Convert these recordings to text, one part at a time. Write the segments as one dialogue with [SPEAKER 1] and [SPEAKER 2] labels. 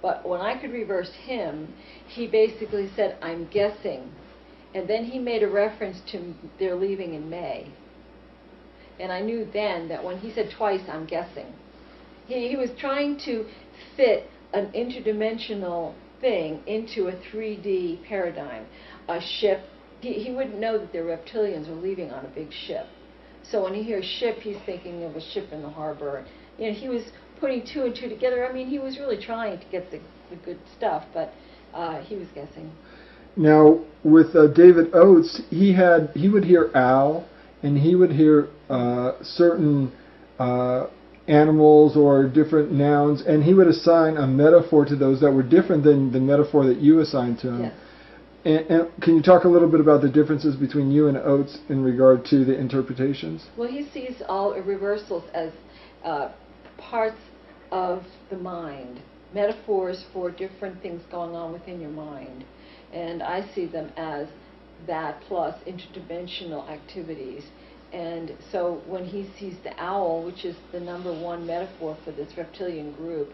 [SPEAKER 1] But when I could reverse him, he basically said, I'm guessing. And then he made a reference to they're leaving in May. And I knew then that when he said twice, I'm guessing, he was trying to fit an interdimensional thing into a 3D paradigm. A ship, he wouldn't know that the reptilians are leaving on a big ship. So when he hears ship, he's thinking of a ship in the harbor. You know, he was putting two and two together. I mean, he was really trying to get the good stuff, but he was guessing.
[SPEAKER 2] Now, with David Oates, he would hear owl, and he would hear certain animals or different nouns, and he would assign a metaphor to those that were different than the metaphor that you assigned to him.
[SPEAKER 1] Yes.
[SPEAKER 2] And can you talk a little bit about the differences between you and Oates in regard to the interpretations?
[SPEAKER 1] Well, he sees all reversals as parts of the mind, metaphors for different things going on within your mind. And I see them as that plus interdimensional activities. And so when he sees the owl, which is the #1 metaphor for this reptilian group,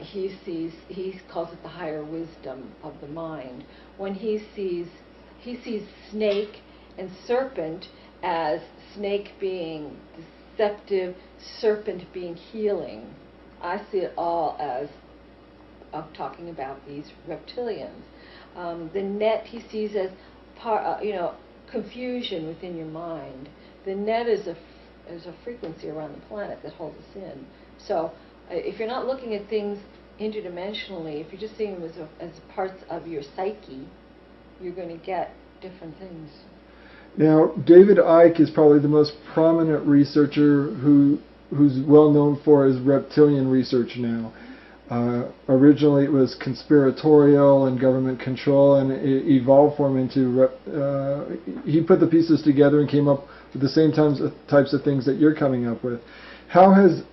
[SPEAKER 1] he calls it the higher wisdom of the mind. When he sees snake and serpent as snake being deceptive, serpent being healing. I see it all as talking about these reptilians. The net he sees as confusion within your mind. The net is a frequency around the planet that holds us in. So if you're not looking at things interdimensionally, if you're just seeing them as parts of your psyche, you're going to get different things.
[SPEAKER 2] Now, David Icke is probably the most prominent researcher who's well known for his reptilian research now. Originally it was conspiratorial and government control, and it evolved for him into he put the pieces together and came up with the same types of things that you're coming up with. How has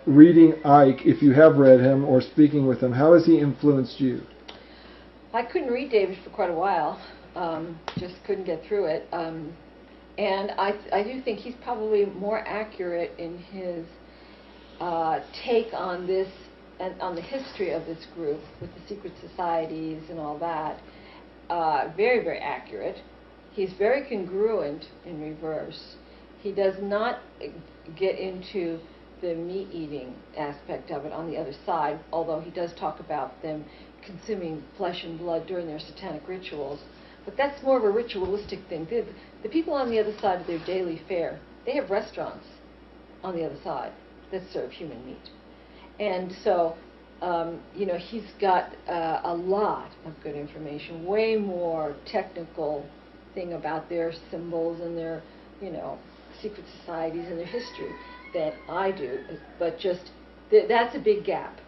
[SPEAKER 2] reading Icke, if you have read him or speaking with him, how has he influenced you?
[SPEAKER 1] I couldn't read David for quite a while, just couldn't get through it, and I do think he's probably more accurate in his take on this and on the history of this group with the secret societies and all that. Very, very accurate. He's very congruent in reverse. He does not get into the meat-eating aspect of it on the other side, although he does talk about them consuming flesh and blood during their satanic rituals. But that's more of a ritualistic thing. The people on the other side of their daily fare, they have restaurants on the other side that serve human meat. And so, he's got a lot of good information, way more technical thing about their symbols and their, secret societies and their history than I do. But just, that's a big gap,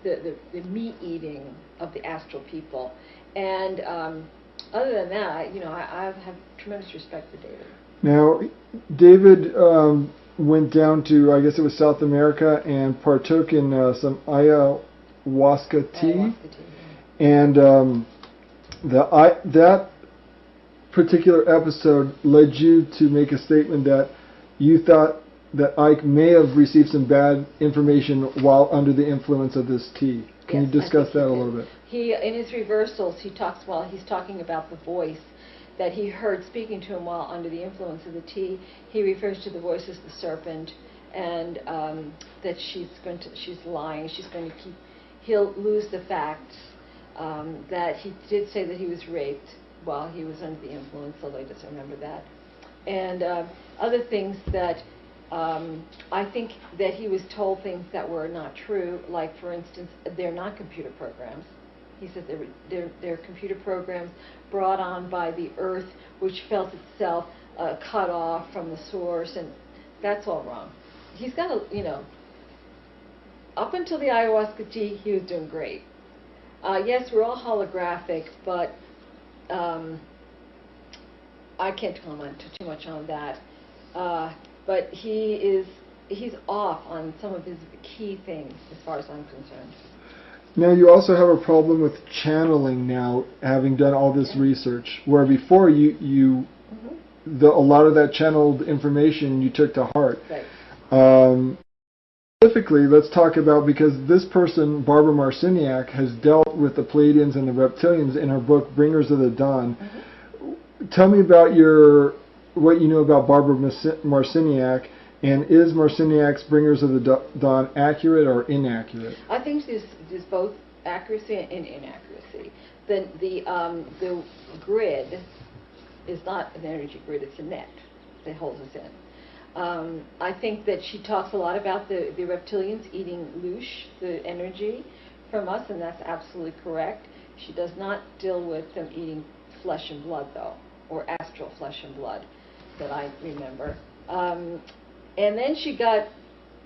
[SPEAKER 1] the meat eating of the astral people. And other than that, I have tremendous respect for David.
[SPEAKER 2] Now, David went down to, I guess it was South America, and partook in some ayahuasca tea. And that particular episode led you to make a statement that you thought that Icke may have received some bad information while under the influence of this tea. Can you discuss that a little bit?
[SPEAKER 1] He, in his reversals, he's talking about the voice that he heard speaking to him while under the influence of the tea. He refers to the voice as the serpent, and that she's lying. He'll lose the facts. That he did say that he was raped while he was under the influence, although he doesn't remember that. And other things that I think that he was told things that were not true, like, for instance, they're not computer programs. He said they're computer programs brought on by the earth, which felt itself cut off from the source, and that's all wrong. He's got up until the ayahuasca tea, he was doing great. Yes, we're all holographic, but I can't comment too much on that. But he's off on some of his key things, as far as I'm concerned.
[SPEAKER 2] Now, you also have a problem with channeling now, having done all this research, where before a lot of that channeled information you took to heart.
[SPEAKER 1] Right.
[SPEAKER 2] Specifically, let's talk about, because this person, Barbara Marciniak, has dealt with the Pleiadians and the Reptilians in her book Bringers of the Dawn. Tell me about what you know about Barbara Marciniak, and is Marciniak's Bringers of the Dawn accurate or inaccurate?
[SPEAKER 1] I think there's both accuracy and inaccuracy. The grid is not an energy grid, it's a net that holds us in. I think that she talks a lot about the reptilians eating loosh, the energy from us, and that's absolutely correct. She does not deal with them eating flesh and blood, though, or astral flesh and blood, that I remember. And then she got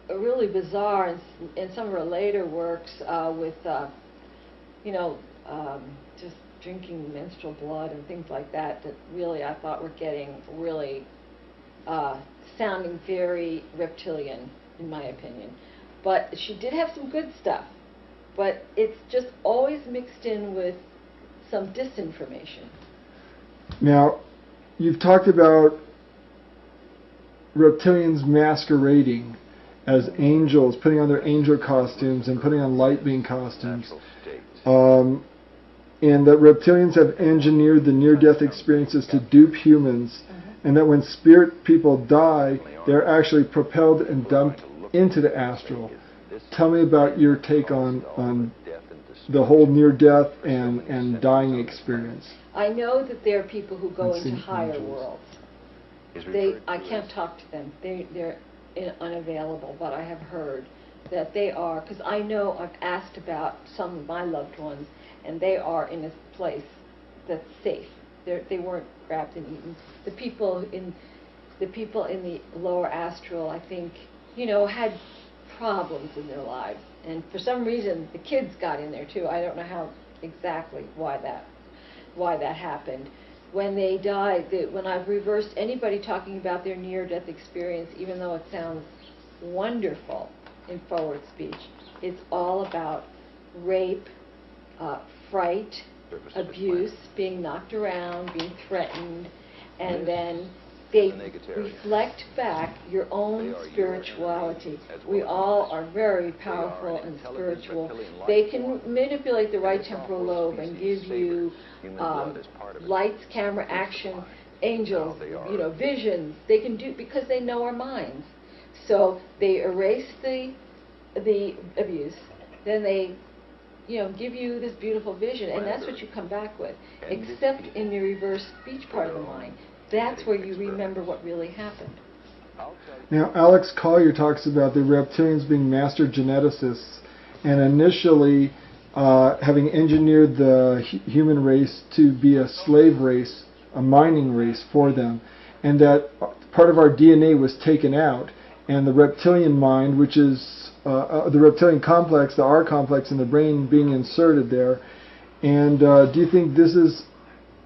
[SPEAKER 1] really bizarre in some of her later works with, just drinking menstrual blood and things like that, that really I thought were getting really sounding very reptilian, in my opinion. But she did have some good stuff, but it's just always mixed in with some disinformation.
[SPEAKER 2] Now, you've talked about reptilians masquerading as angels, putting on their angel costumes and putting on light being costumes. And that reptilians have engineered the near-death experiences to dupe humans, and that when spirit people die, they're actually propelled and dumped into the astral. Tell me about your take on the whole near-death and dying experience.
[SPEAKER 1] I know that there are people who go into higher worlds. I can't talk to them. They're unavailable, but I have heard that they are, because I know I've asked about some of my loved ones, and they are in a place that's safe. They weren't grabbed and eaten. The people in the lower astral, I think, had problems in their lives, and for some reason the kids got in there too. I don't know how exactly why that happened. When they died, when I've reversed anybody talking about their near-death experience, even though it sounds wonderful in forward speech, it's all about rape, fright, abuse, being knocked around, being threatened, and then they reflect back your own spirituality. We all are very powerful and spiritual. They can manipulate the right temporal lobe and give you lights, camera, action, angels, visions. They can do, because they know our minds. So they erase the abuse, then they give you this beautiful vision, and that's what you come back with. Except in your reverse speech part of the mind. That's where you remember what really happened.
[SPEAKER 2] Now, Alex Collier talks about the reptilians being master geneticists, and initially having engineered the human race to be a slave race, a mining race for them, and that part of our DNA was taken out, and the reptilian mind, which is the reptilian complex, the R complex in the brain, being inserted there. And do you think this is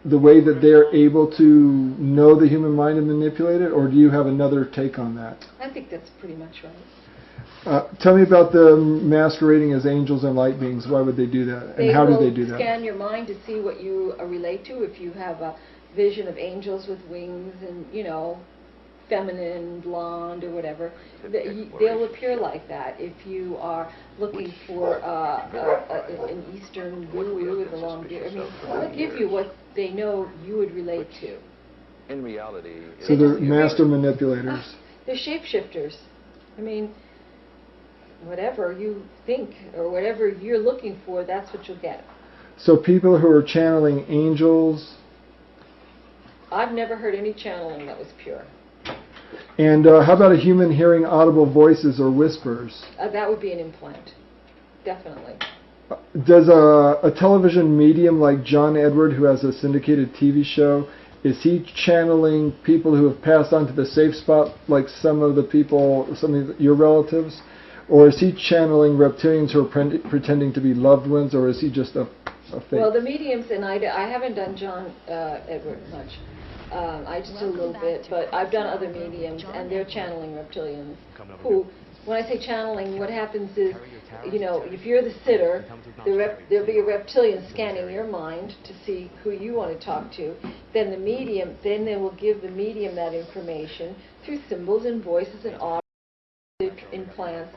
[SPEAKER 2] the way that they're able to know the human mind and manipulate it, or do you have another take on that?
[SPEAKER 1] I think that's pretty much right.
[SPEAKER 2] Tell me about the masquerading as angels and light beings. Why would they do that, and how do they do that?
[SPEAKER 1] They will scan your mind to see what you relate to. If you have a vision of angels with wings and, feminine, blonde, or whatever, they'll appear like that. If you are looking for an Eastern guru with a long beard, they'll give you what they know you would relate to.
[SPEAKER 3] In reality,
[SPEAKER 2] so they're master manipulators.
[SPEAKER 1] They're shapeshifters. Whatever you think or whatever you're looking for, that's what you'll get.
[SPEAKER 2] So people who are channeling angels.
[SPEAKER 1] I've never heard any channeling that was pure.
[SPEAKER 2] And how about a human hearing audible voices or whispers?
[SPEAKER 1] That would be an implant, definitely.
[SPEAKER 2] Does a television medium like John Edward, who has a syndicated TV show, is he channeling people who have passed on to the safe spot, like some of your relatives? Or is he channeling reptilians who are pretending to be loved ones, or is he just a fake?
[SPEAKER 1] Well, the mediums, and I haven't done John Edward much. I just did a little bit, but I've done other mediums, and they're channeling reptilians who, when I say channeling, what happens is, if you're the sitter, there'll be a reptilian scanning your mind to see who you want to talk to. Then they will give the medium that information through symbols and voices and audio implants.